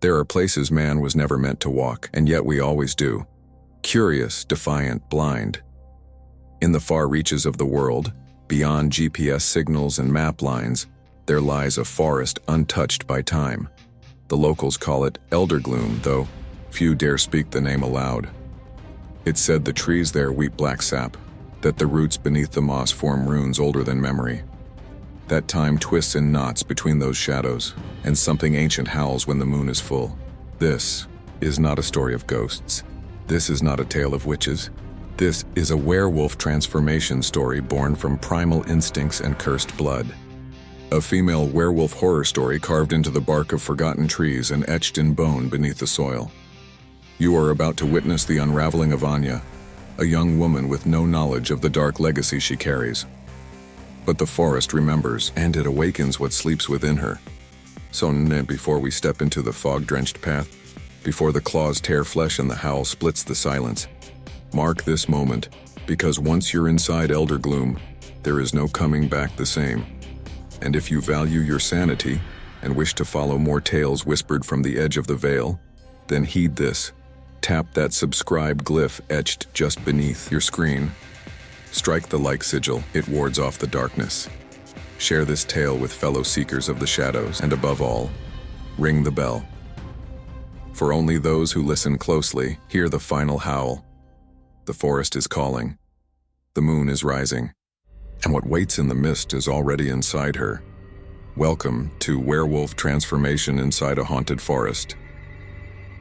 There are places man was never meant to walk, and yet we always do. Curious, defiant, blind. In the far reaches of the world, beyond GPS signals and map lines, there lies a forest untouched by time. The locals call it Eldergloom, though few dare speak the name aloud. It's said the trees there weep black sap, that the roots beneath the moss form runes older than memory. That time twists in knots between those shadows, and something ancient howls when the moon is full. This is not a story of ghosts. This is not a tale of witches. This is a werewolf transformation story born from primal instincts and cursed blood. A female werewolf horror story carved into the bark of forgotten trees and etched in bone beneath the soil. You are about to witness the unraveling of Anya, a young woman with no knowledge of the dark legacy she carries. But the forest remembers, and it awakens what sleeps within her. So before we step into the fog-drenched path, before the claws tear flesh and the howl splits the silence, mark this moment, because once you're inside Eldergloom, there is no coming back the same. And if you value your sanity and wish to follow more tales whispered from the edge of the veil, then heed this. Tap that subscribe glyph etched just beneath your screen. Strike the like sigil, it wards off the darkness. Share this tale with fellow seekers of the shadows, and above all, ring the bell. For only those who listen closely hear the final howl. The forest is calling. The moon is rising. And what waits in the mist is already inside her. Welcome to Werewolf Transformation Inside a Haunted Forest.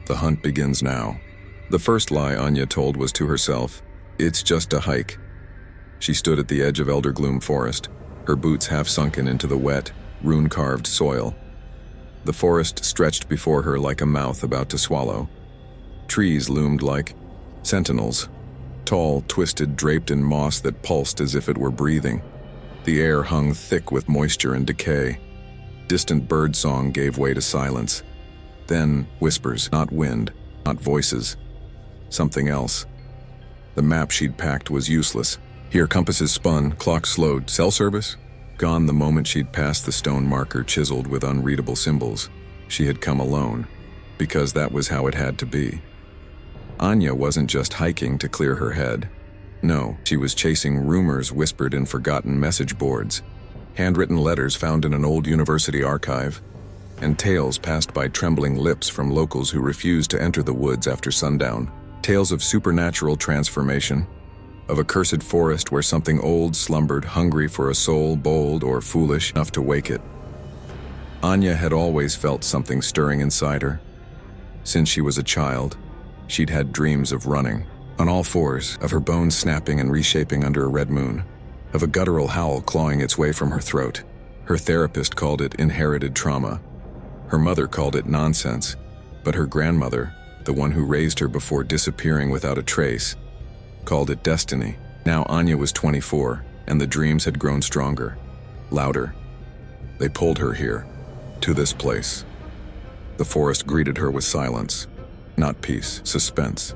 The hunt begins now. The first lie Anya told was to herself, "It's just a hike." She stood at the edge of Eldergloom Forest, her boots half sunken into the wet, rune-carved soil. The forest stretched before her like a mouth about to swallow. Trees loomed like sentinels, tall, twisted, draped in moss that pulsed as if it were breathing. The air hung thick with moisture and decay. Distant bird song gave way to silence. Then whispers, not wind, not voices. Something else. The map she'd packed was useless. Here compasses spun, clocks slowed, cell service? Gone the moment she'd passed the stone marker chiseled with unreadable symbols. She had come alone, because that was how it had to be. Anya wasn't just hiking to clear her head. No, she was chasing rumors whispered in forgotten message boards, handwritten letters found in an old university archive, and tales passed by trembling lips from locals who refused to enter the woods after sundown. Tales of supernatural transformation, of a cursed forest where something old slumbered, hungry for a soul bold or foolish enough to wake it. Anya had always felt something stirring inside her. Since she was a child, she'd had dreams of running, on all fours, of her bones snapping and reshaping under a red moon, of a guttural howl clawing its way from her throat. Her therapist called it inherited trauma. Her mother called it nonsense, but her grandmother, the one who raised her before disappearing without a trace, called it destiny. Now Anya was 24, and the dreams had grown stronger, louder. They pulled her here, to this place. The forest greeted her with silence, not peace, suspense.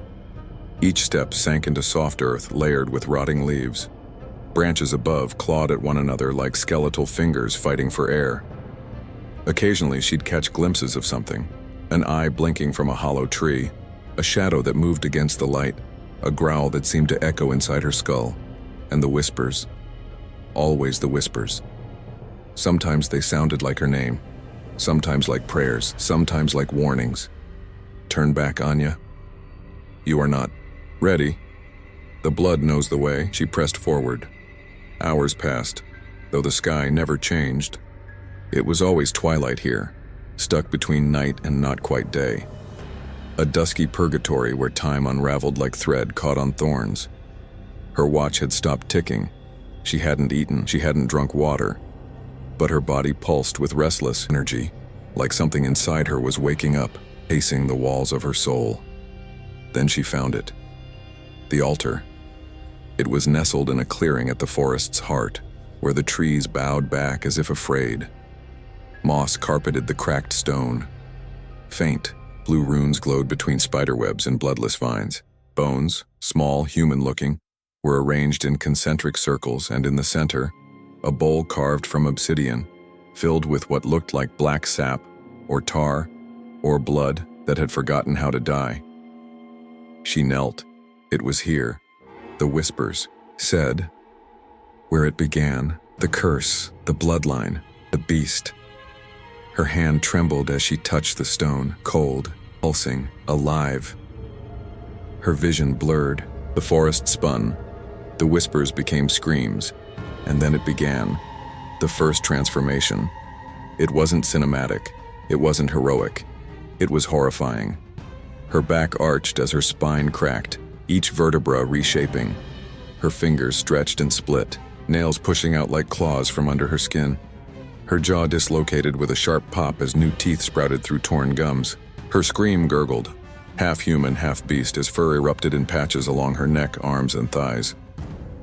Each step sank into soft earth layered with rotting leaves. Branches above clawed at one another like skeletal fingers fighting for air. Occasionally she'd catch glimpses of something, an eye blinking from a hollow tree, a shadow that moved against the light, a growl that seemed to echo inside her skull, and the whispers. Always the whispers. Sometimes they sounded like her name, sometimes like prayers, sometimes like warnings. Turn back, Anya. You are not ready. The blood knows the way. She pressed forward. Hours passed, though the sky never changed. It was always twilight here, stuck between night and not quite day. A dusky purgatory where time unraveled like thread caught on thorns. Her watch had stopped ticking. She hadn't eaten, she hadn't drunk water, but her body pulsed with restless energy, like something inside her was waking up, pacing the walls of her soul. Then she found it. The altar. It was nestled in a clearing at the forest's heart, where the trees bowed back as if afraid. Moss carpeted the cracked stone. Faint, blue runes glowed between spiderwebs and bloodless vines. Bones, small, human-looking, were arranged in concentric circles, and in the center, a bowl carved from obsidian, filled with what looked like black sap or tar, or blood that had forgotten how to die. She knelt. It was here, the whispers said, where it began, the curse, the bloodline, the beast. Her hand trembled as she touched the stone, cold, pulsing, alive. Her vision blurred, the forest spun, the whispers became screams, and then it began, the first transformation. It wasn't cinematic, it wasn't heroic, it was horrifying. Her back arched as her spine cracked, each vertebra reshaping. Her fingers stretched and split, nails pushing out like claws from under her skin. Her jaw dislocated with a sharp pop as new teeth sprouted through torn gums. Her scream gurgled, half human, half beast, as fur erupted in patches along her neck, arms, and thighs.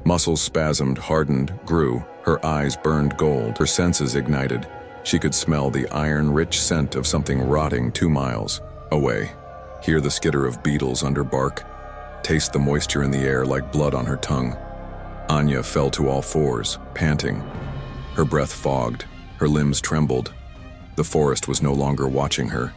Muscles spasmed, hardened, grew. Her eyes burned gold, her senses ignited. She could smell the iron-rich scent of something rotting 2 miles away, hear the skitter of beetles under bark, taste the moisture in the air like blood on her tongue. Anya fell to all fours, panting. Her breath fogged, her limbs trembled. The forest was no longer watching her.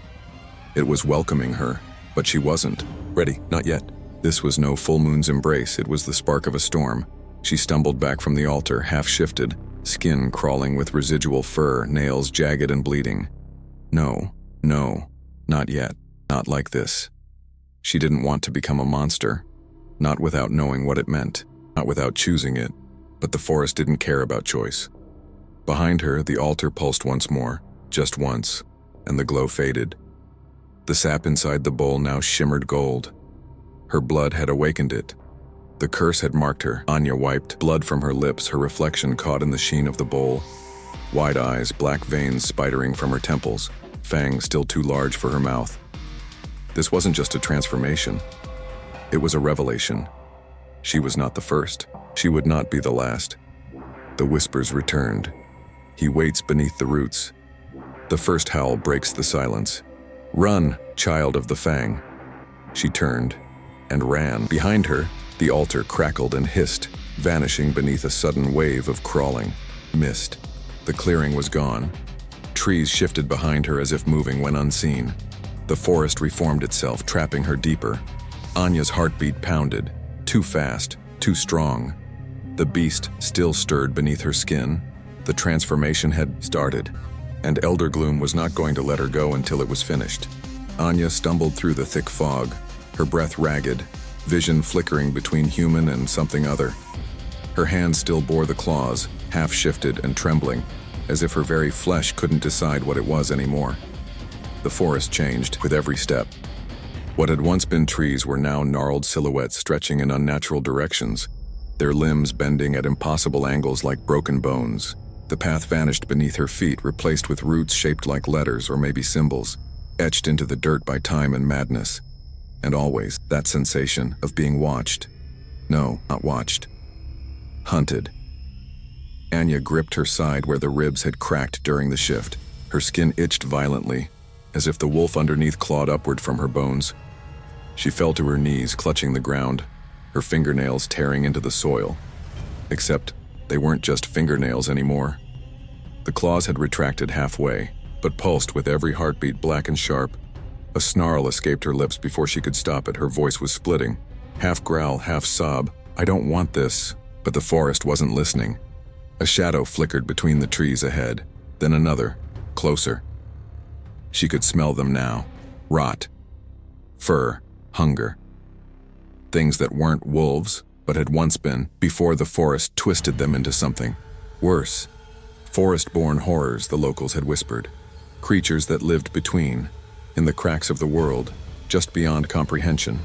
It was welcoming her, but she wasn't ready, not yet. This was no full moon's embrace, it was the spark of a storm. She stumbled back from the altar, half-shifted, skin crawling with residual fur, nails jagged and bleeding. No, not yet, not like this. She didn't want to become a monster, not without knowing what it meant, not without choosing it, but the forest didn't care about choice. Behind her, the altar pulsed once more, just once, and the glow faded. The sap inside the bowl now shimmered gold. Her blood had awakened it. The curse had marked her. Anya wiped blood from her lips, her reflection caught in the sheen of the bowl. Wide eyes, black veins spidering from her temples, fangs still too large for her mouth. This wasn't just a transformation. It was a revelation. She was not the first. She would not be the last. The whispers returned. He waits beneath the roots. The first howl breaks the silence. Run, child of the fang. She turned and ran. Behind her, the altar crackled and hissed, vanishing beneath a sudden wave of crawling mist. The clearing was gone. Trees shifted behind her as if moving when unseen. The forest reformed itself, trapping her deeper. Anya's heartbeat pounded, too fast, too strong. The beast still stirred beneath her skin. The transformation had started, and Eldergloom was not going to let her go until it was finished. Anya stumbled through the thick fog, her breath ragged, vision flickering between human and something other. Her hands still bore the claws, half-shifted and trembling, as if her very flesh couldn't decide what it was anymore. The forest changed with every step. What had once been trees were now gnarled silhouettes stretching in unnatural directions, their limbs bending at impossible angles like broken bones. The path vanished beneath her feet, replaced with roots shaped like letters or maybe symbols, etched into the dirt by time and madness. And always, that sensation of being watched. No, not watched. Hunted. Anya gripped her side where the ribs had cracked during the shift. Her skin itched violently, as if the wolf underneath clawed upward from her bones. She fell to her knees, clutching the ground, her fingernails tearing into the soil. Except they weren't just fingernails anymore. The claws had retracted halfway, but pulsed with every heartbeat, black and sharp. A snarl escaped her lips before she could stop it. Her voice was splitting. Half growl, half sob. I don't want this. But the forest wasn't listening. A shadow flickered between the trees ahead, then another, closer. She could smell them now. Rot. Fur. Hunger. Things that weren't wolves, but had once been, before the forest twisted them into something worse. Forest-born horrors, the locals had whispered. Creatures that lived between, in the cracks of the world, just beyond comprehension.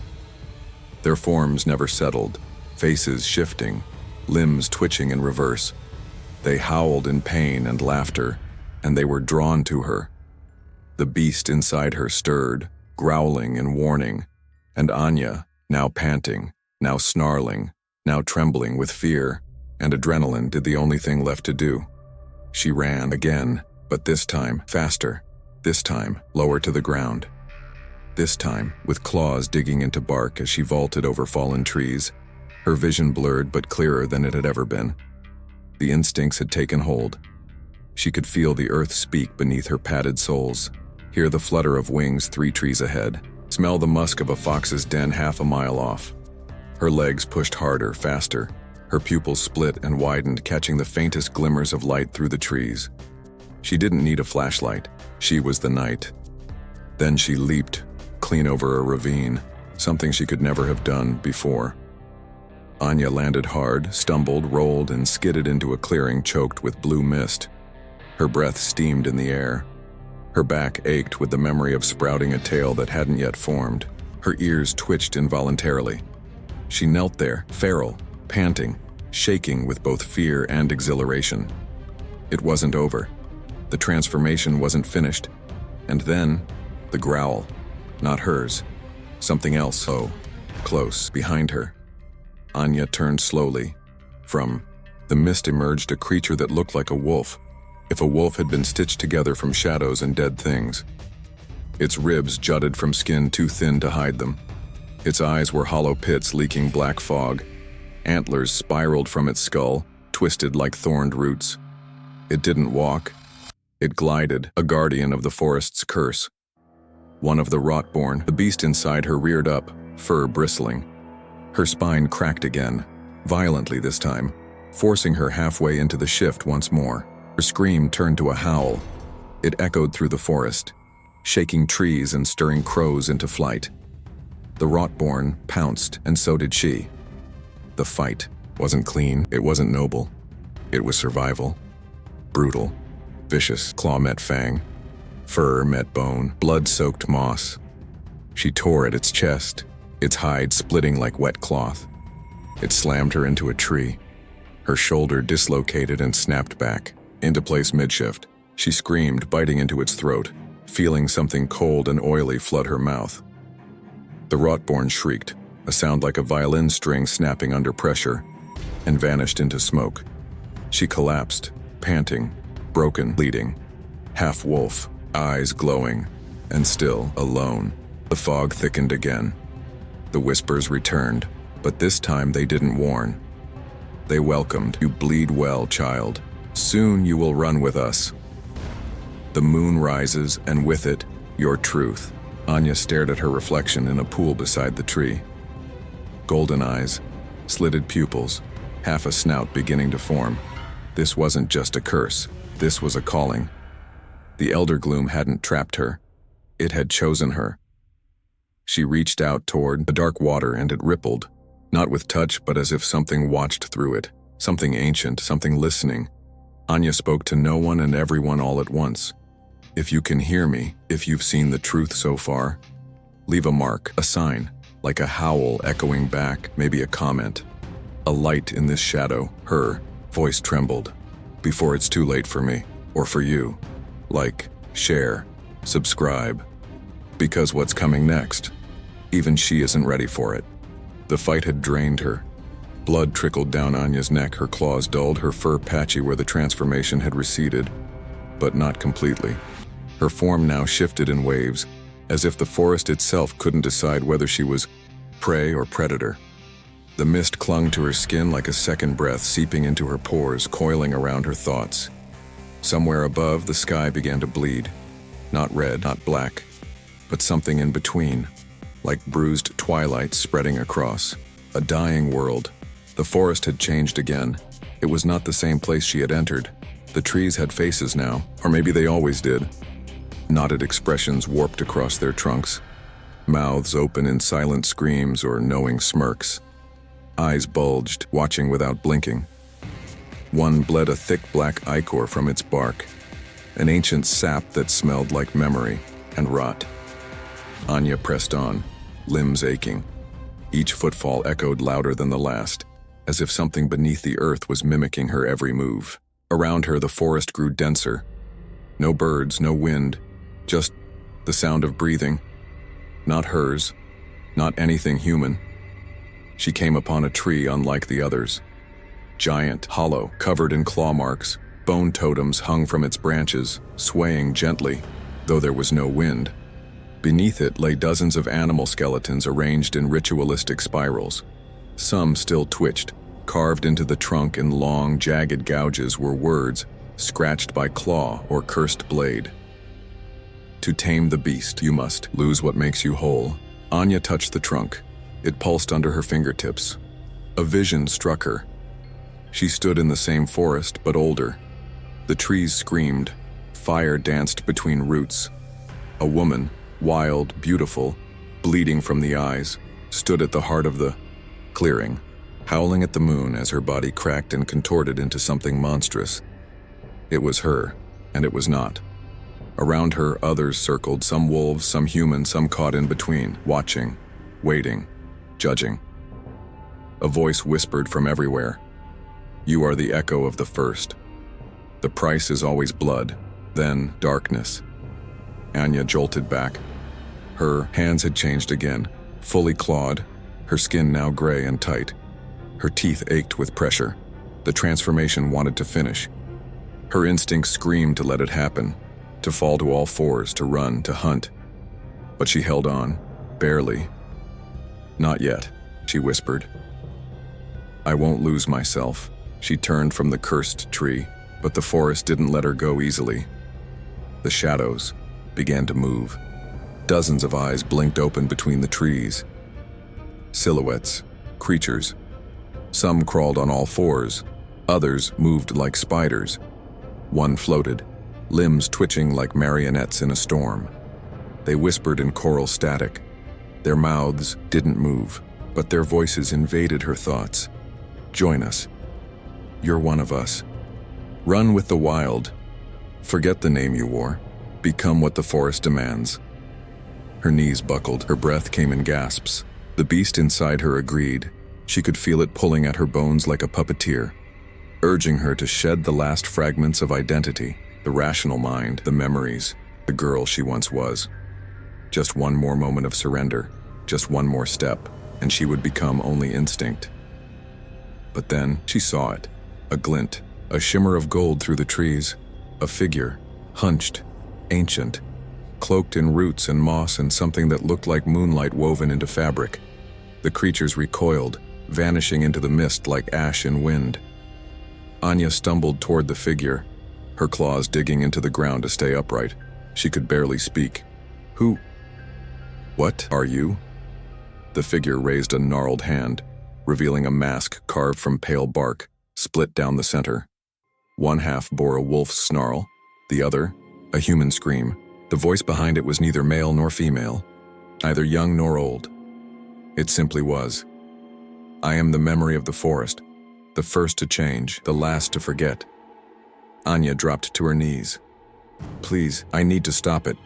Their forms never settled, faces shifting, limbs twitching in reverse. They howled in pain and laughter, and they were drawn to her. The beast inside her stirred, growling in warning, and Anya, now panting, now snarling, now trembling with fear and adrenaline, did the only thing left to do. She ran again, but this time faster, this time lower to the ground. This time with claws digging into bark as she vaulted over fallen trees, her vision blurred but clearer than it had ever been. The instincts had taken hold. She could feel the earth speak beneath her padded soles. Hear the flutter of wings 3 trees ahead. Smell the musk of a fox's den half a mile off. Her legs pushed harder, faster. Her pupils split and widened, catching the faintest glimmers of light through the trees. She didn't need a flashlight. She was the night. Then she leaped, clean over a ravine, something she could never have done before. Anya landed hard, stumbled, rolled, and skidded into a clearing choked with blue mist. Her breath steamed in the air. Her back ached with the memory of sprouting a tail that hadn't yet formed. Her ears twitched involuntarily. She knelt there, feral, panting, shaking with both fear and exhilaration. It wasn't over. The transformation wasn't finished. And then, the growl. Not hers. Something else, close, behind her. Anya turned slowly. From the mist emerged a creature that looked like a wolf, if a wolf had been stitched together from shadows and dead things. Its ribs jutted from skin too thin to hide them. Its eyes were hollow pits leaking black fog. Antlers spiraled from its skull, twisted like thorned roots. It didn't walk. It glided, a guardian of the forest's curse. One of the rotborn, the beast inside her reared up, fur bristling. Her spine cracked again, violently this time, forcing her halfway into the shift once more. Her scream turned to a howl. It echoed through the forest, shaking trees and stirring crows into flight. The rotborn pounced, and so did she. The fight wasn't clean, it wasn't noble. It was survival. Brutal, vicious, claw met fang. Fur met bone, blood-soaked moss. She tore at its chest, its hide splitting like wet cloth. It slammed her into a tree. Her shoulder dislocated and snapped back, into place midshift. She screamed, biting into its throat, feeling something cold and oily flood her mouth. The rotborn shrieked, a sound like a violin string snapping under pressure, and vanished into smoke. She collapsed, panting, broken, bleeding, half wolf, eyes glowing, and still alone. The fog thickened again. The whispers returned, but this time they didn't warn. They welcomed, "You bleed well, child. Soon you will run with us." The moon rises, and with it, your truth. Anya stared at her reflection in a pool beside the tree. Golden eyes, slitted pupils, half a snout beginning to form. This wasn't just a curse. This was a calling. The Eldergloom hadn't trapped her. It had chosen her. She reached out toward the dark water and it rippled, not with touch but as if something watched through it, something ancient, something listening. Anya spoke to no one and everyone all at once. "If you can hear me, if you've seen the truth so far, leave a mark, a sign, like a howl echoing back, maybe a comment. A light in this shadow." Her voice trembled. "Before it's too late for me, or for you. Like, share, subscribe. Because what's coming next? Even she isn't ready for it." The fight had drained her. Blood trickled down Anya's neck, her claws dulled, her fur patchy where the transformation had receded, but not completely. Her form now shifted in waves, as if the forest itself couldn't decide whether she was prey or predator. The mist clung to her skin like a second breath, seeping into her pores, coiling around her thoughts. Somewhere above, the sky began to bleed. Not red, not black, but something in between, like bruised twilight spreading across. A dying world. The forest had changed again. It was not the same place she had entered. The trees had faces now, or maybe they always did. Knotted expressions warped across their trunks. Mouths open in silent screams or knowing smirks. Eyes bulged, watching without blinking. One bled a thick black ichor from its bark, an ancient sap that smelled like memory and rot. Anya pressed on, limbs aching. Each footfall echoed louder than the last, as if something beneath the earth was mimicking her every move. Around her, the forest grew denser. No birds, no wind, just the sound of breathing. Not hers, not anything human. She came upon a tree unlike the others. Giant, hollow, covered in claw marks, bone totems hung from its branches, swaying gently, though there was no wind. Beneath it lay dozens of animal skeletons arranged in ritualistic spirals. Some still twitched. Carved into the trunk in long, jagged gouges were words, scratched by claw or cursed blade. To tame the beast, you must lose what makes you whole. Anya touched the trunk. It pulsed under her fingertips. A vision struck her. She stood in the same forest, but older. The trees screamed. Fire danced between roots. A woman, wild, beautiful, bleeding from the eyes, stood at the heart of the clearing, howling at the moon as her body cracked and contorted into something monstrous. It was her, and it was not. Around her, others circled, some wolves, some human, some caught in between, watching, waiting, judging. A voice whispered from everywhere. You are the echo of the first. The price is always blood, then darkness. Anya jolted back. Her hands had changed again, fully clawed, her skin now gray and tight. Her teeth ached with pressure. The transformation wanted to finish. Her instincts screamed to let it happen, to fall to all fours, to run, to hunt. But she held on, barely. Not yet, she whispered. I won't lose myself. She turned from the cursed tree, but the forest didn't let her go easily. The shadows began to move. Dozens of eyes blinked open between the trees. Silhouettes, creatures. Some crawled on all fours, others moved like spiders. One floated, limbs twitching like marionettes in a storm. They whispered in choral static. Their mouths didn't move, but their voices invaded her thoughts. Join us. You're one of us. Run with the wild. Forget the name you wore. Become what the forest demands. Her knees buckled, her breath came in gasps. The beast inside her agreed. She could feel it pulling at her bones like a puppeteer, urging her to shed the last fragments of identity, the rational mind, the memories, the girl she once was. Just one more moment of surrender, just one more step, and she would become only instinct. But then she saw it, a glint, a shimmer of gold through the trees, a figure, hunched, ancient, cloaked in roots and moss and something that looked like moonlight woven into fabric. The creatures recoiled, vanishing into the mist like ash in wind. Anya stumbled toward the figure, her claws digging into the ground to stay upright. She could barely speak. Who? What are you? The figure raised a gnarled hand, revealing a mask carved from pale bark, split down the center. One half bore a wolf's snarl, the other, a human scream. The voice behind it was neither male nor female, neither young nor old. It simply was. I am the memory of the forest, the first to change, the last to forget. Anya dropped to her knees. Please, I need to stop it.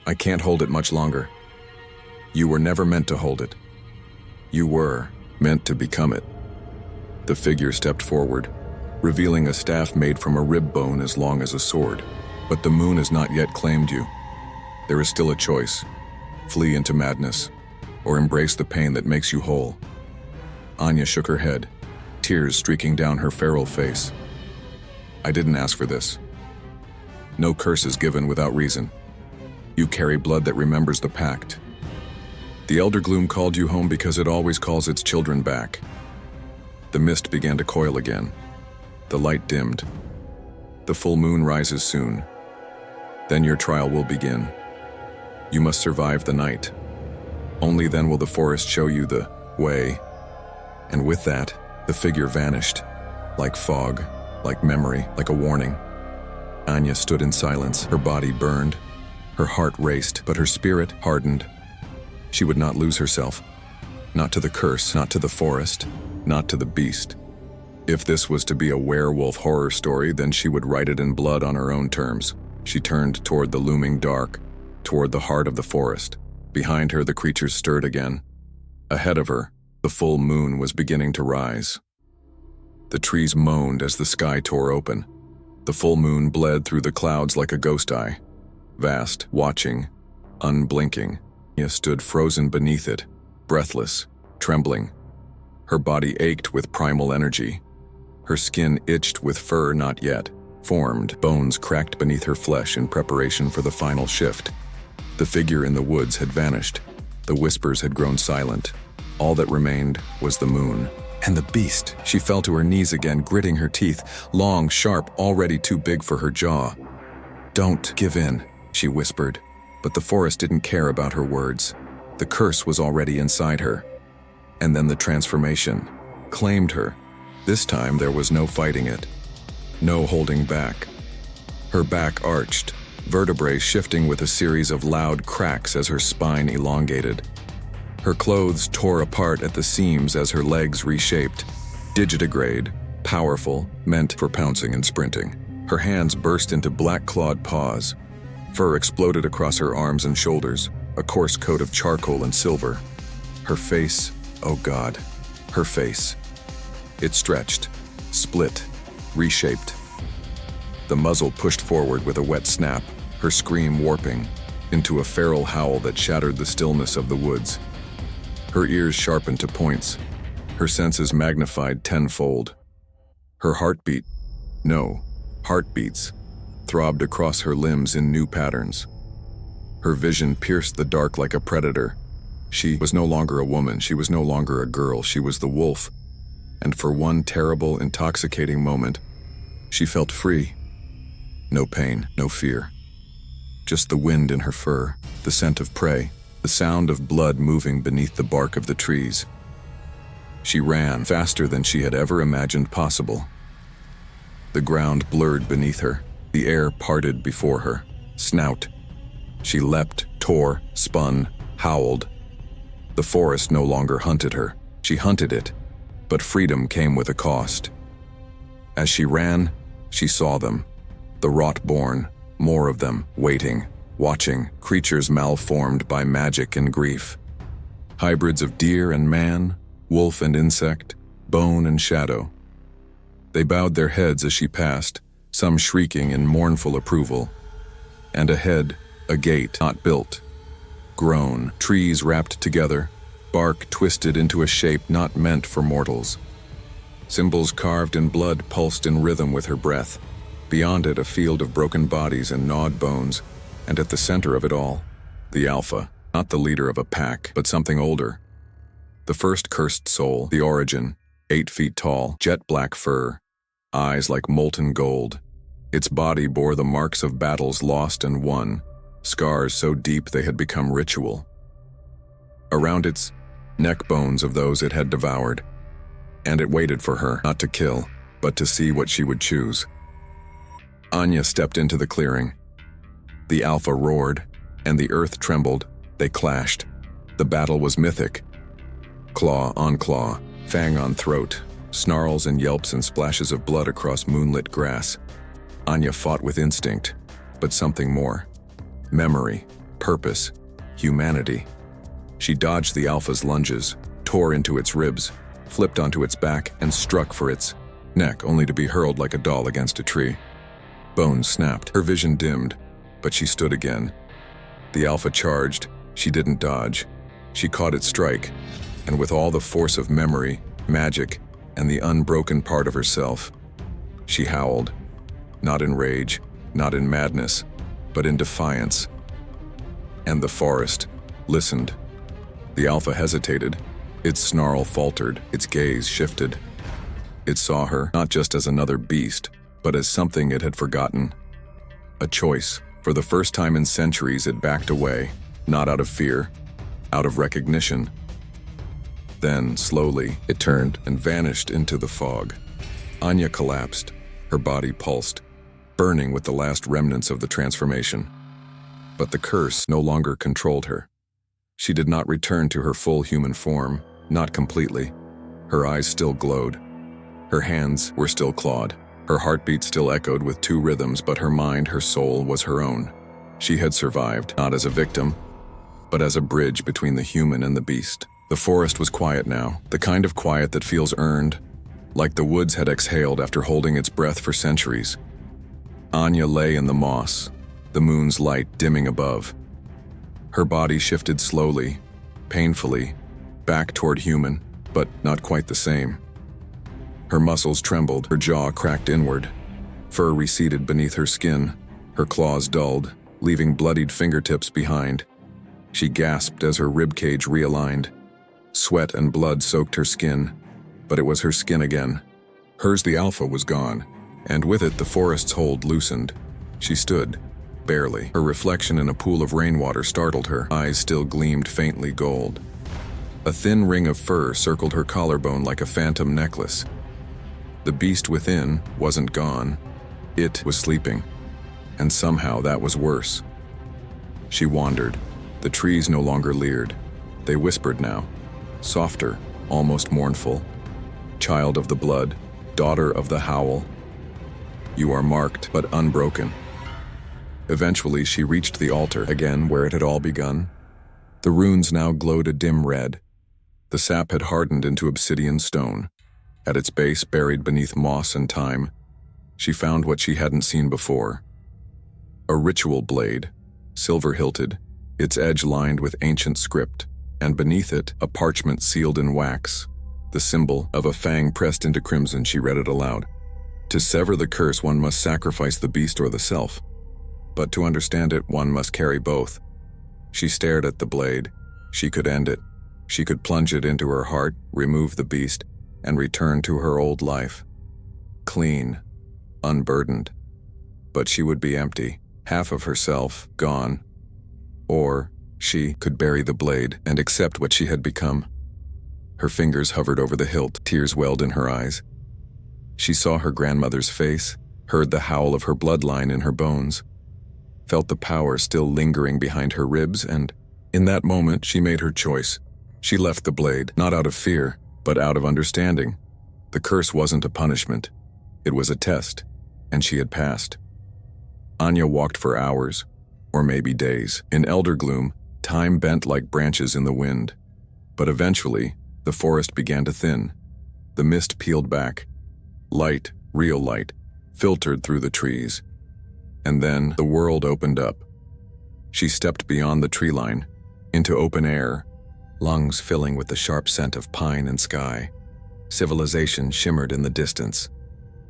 I can't hold it much longer. You were never meant to hold it. You were meant to become it. The figure stepped forward, revealing a staff made from a rib bone as long as a sword. But the moon has not yet claimed you. There is still a choice. Flee into madness, or embrace the pain that makes you whole. Anya shook her head, tears streaking down her feral face. I didn't ask for this. No curse is given without reason. You carry blood that remembers the pact. The Eldergloom called you home because it always calls its children back. The mist began to coil again. The light dimmed. The full moon rises soon. Then your trial will begin. You must survive the night. Only then will the forest show you the way. And with that, the figure vanished, like fog, like memory, like a warning. Anya stood in silence, her body burned. Her heart raced, but her spirit hardened. She would not lose herself. Not to the curse, not to the forest, not to the beast. If this was to be a werewolf horror story, then she would write it in blood on her own terms. She turned toward the looming dark, toward the heart of the forest. Behind her, the creatures stirred again. Ahead of her, the full moon was beginning to rise. The trees moaned as the sky tore open. The full moon bled through the clouds like a ghost eye. Vast, watching, unblinking. Anya stood frozen beneath it, breathless, trembling. Her body ached with primal energy. Her skin itched with fur not yet formed. Bones cracked beneath her flesh in preparation for the final shift. The figure in the woods had vanished. The whispers had grown silent. All that remained was the moon. And the beast. She fell to her knees again, gritting her teeth, long, sharp, already too big for her jaw. Don't give in, she whispered. But the forest didn't care about her words. The curse was already inside her. And then the transformation claimed her. This time there was no fighting it. No holding back. Her back arched, vertebrae shifting with a series of loud cracks as her spine elongated. Her clothes tore apart at the seams as her legs reshaped. Digitigrade, powerful, meant for pouncing and sprinting. Her hands burst into black-clawed paws. Fur exploded across her arms and shoulders, a coarse coat of charcoal and silver. Her face, oh God, her face. It stretched, split, reshaped. The muzzle pushed forward with a wet snap, her scream warping into a feral howl that shattered the stillness of the woods. Her ears sharpened to points, her senses magnified tenfold. Her heartbeats, throbbed across her limbs in new patterns. Her vision pierced the dark like a predator. She was no longer a woman, she was no longer a girl, she was the wolf. And for one terrible, intoxicating moment, she felt free. No pain, no fear. Just the wind in her fur, the scent of prey, the sound of blood moving beneath the bark of the trees. She ran faster than she had ever imagined possible. The ground blurred beneath her, the air parted before her. Snout. She leapt, tore, spun, howled. The forest no longer hunted her. She hunted it, but freedom came with a cost. As she ran, she saw them. The rot-born, more of them, waiting, watching, creatures malformed by magic and grief. Hybrids of deer and man, wolf and insect, bone and shadow. They bowed their heads as she passed, some shrieking in mournful approval. And ahead, a gate not built. Grown, trees wrapped together, bark twisted into a shape not meant for mortals. Symbols carved in blood pulsed in rhythm with her breath. Beyond it, a field of broken bodies and gnawed bones, and at the center of it all, the Alpha, not the leader of a pack, but something older. The first cursed soul, the origin, 8 feet tall, jet black fur, eyes like molten gold. Its body bore the marks of battles lost and won, scars so deep they had become ritual. Around its neck bones of those it had devoured, and it waited for her, not to kill, but to see what she would choose. Anya stepped into the clearing. The Alpha roared, and the earth trembled. They clashed. The battle was mythic. Claw on claw, fang on throat, snarls and yelps and splashes of blood across moonlit grass. Anya fought with instinct, but something more. Memory, purpose, humanity. She dodged the Alpha's lunges, tore into its ribs, flipped onto its back, and struck for its neck, only to be hurled like a doll against a tree. Bones snapped, her vision dimmed, but she stood again. The Alpha charged. She didn't dodge. She caught its strike, and with all the force of memory, magic, and the unbroken part of herself, she howled. Not in rage, not in madness, but in defiance. And the forest listened. The Alpha hesitated. Its snarl faltered, its gaze shifted. It saw her not just as another beast, but as something it had forgotten. A choice. For the first time in centuries, it backed away, not out of fear, out of recognition. Then, slowly, it turned and vanished into the fog. Anya collapsed, her body pulsed, burning with the last remnants of the transformation. But the curse no longer controlled her. She did not return to her full human form, not completely. Her eyes still glowed. Her hands were still clawed. Her heartbeat still echoed with 2 rhythms, but her mind, her soul, was her own. She had survived, not as a victim, but as a bridge between the human and the beast. The forest was quiet now, the kind of quiet that feels earned, like the woods had exhaled after holding its breath for centuries. Anya lay in the moss, the moon's light dimming above. Her body shifted slowly, painfully, back toward human, but not quite the same. Her muscles trembled, her jaw cracked inward. Fur receded beneath her skin, her claws dulled, leaving bloodied fingertips behind. She gasped as her ribcage realigned. Sweat and blood soaked her skin, but it was her skin again. Hers, the Alpha, was gone, and with it the forest's hold loosened. She stood, barely. Her reflection in a pool of rainwater startled her. Eyes still gleamed faintly gold. A thin ring of fur circled her collarbone like a phantom necklace. The beast within wasn't gone. It was sleeping. And somehow that was worse. She wandered. The trees no longer leered. They whispered now, softer, almost mournful. Child of the blood, daughter of the howl. You are marked but unbroken. Eventually she reached the altar, again where it had all begun. The runes now glowed a dim red. The sap had hardened into obsidian stone. At its base, buried beneath moss and time, she found what she hadn't seen before. A ritual blade, silver-hilted, its edge lined with ancient script, and beneath it, a parchment sealed in wax. The symbol of a fang pressed into crimson. She read it aloud. To sever the curse, one must sacrifice the beast or the self. But to understand it, one must carry both. She stared at the blade. She could end it. She could plunge it into her heart, remove the beast, and return to her old life. Clean, unburdened. But she would be empty, half of herself gone. Or she could bury the blade and accept what she had become. Her fingers hovered over the hilt, tears welled in her eyes. She saw her grandmother's face, heard the howl of her bloodline in her bones, felt the power still lingering behind her ribs, and in that moment she made her choice. She left the blade, not out of fear, but out of understanding. The curse wasn't a punishment. It was a test, and she had passed. Anya walked for hours, or maybe days. In Eldergloom, time bent like branches in the wind. But eventually, the forest began to thin. The mist peeled back. Light, real light, filtered through the trees. And then the world opened up. She stepped beyond the tree line, into open air, lungs filling with the sharp scent of pine and sky. Civilization shimmered in the distance.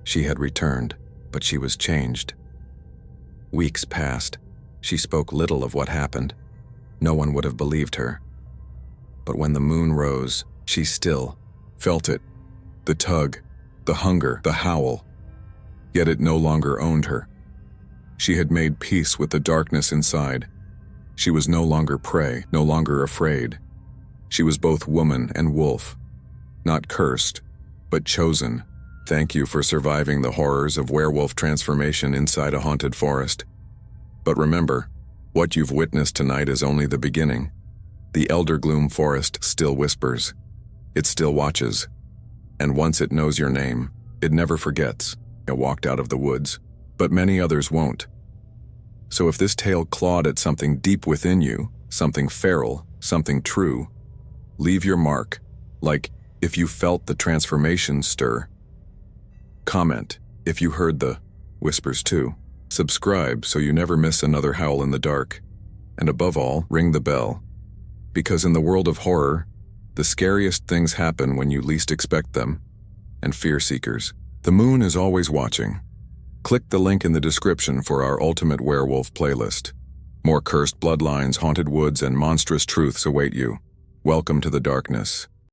She had returned, but she was changed. Weeks passed. She spoke little of what happened. No one would have believed her. But when the moon rose, she still felt it. The tug, the hunger, the howl. Yet it no longer owned her. She had made peace with the darkness inside. She was no longer prey, no longer afraid. She was both woman and wolf. Not cursed, but chosen. Thank you for surviving the horrors of werewolf transformation inside a haunted forest. But remember, what you've witnessed tonight is only the beginning. The Eldergloom Forest still whispers. It still watches. And once it knows your name, it never forgets. I walked out of the woods, but many others won't. So if this tale clawed at something deep within you, something feral, something true, leave your mark, like if you felt the transformation stir. Comment if you heard the whispers too. Subscribe so you never miss another howl in the dark. And above all, ring the bell. Because in the world of horror, the scariest things happen when you least expect them. And fear seekers, the moon is always watching. Click the link in the description for our ultimate werewolf playlist. More cursed bloodlines, haunted woods, and monstrous truths await you. Welcome to the darkness.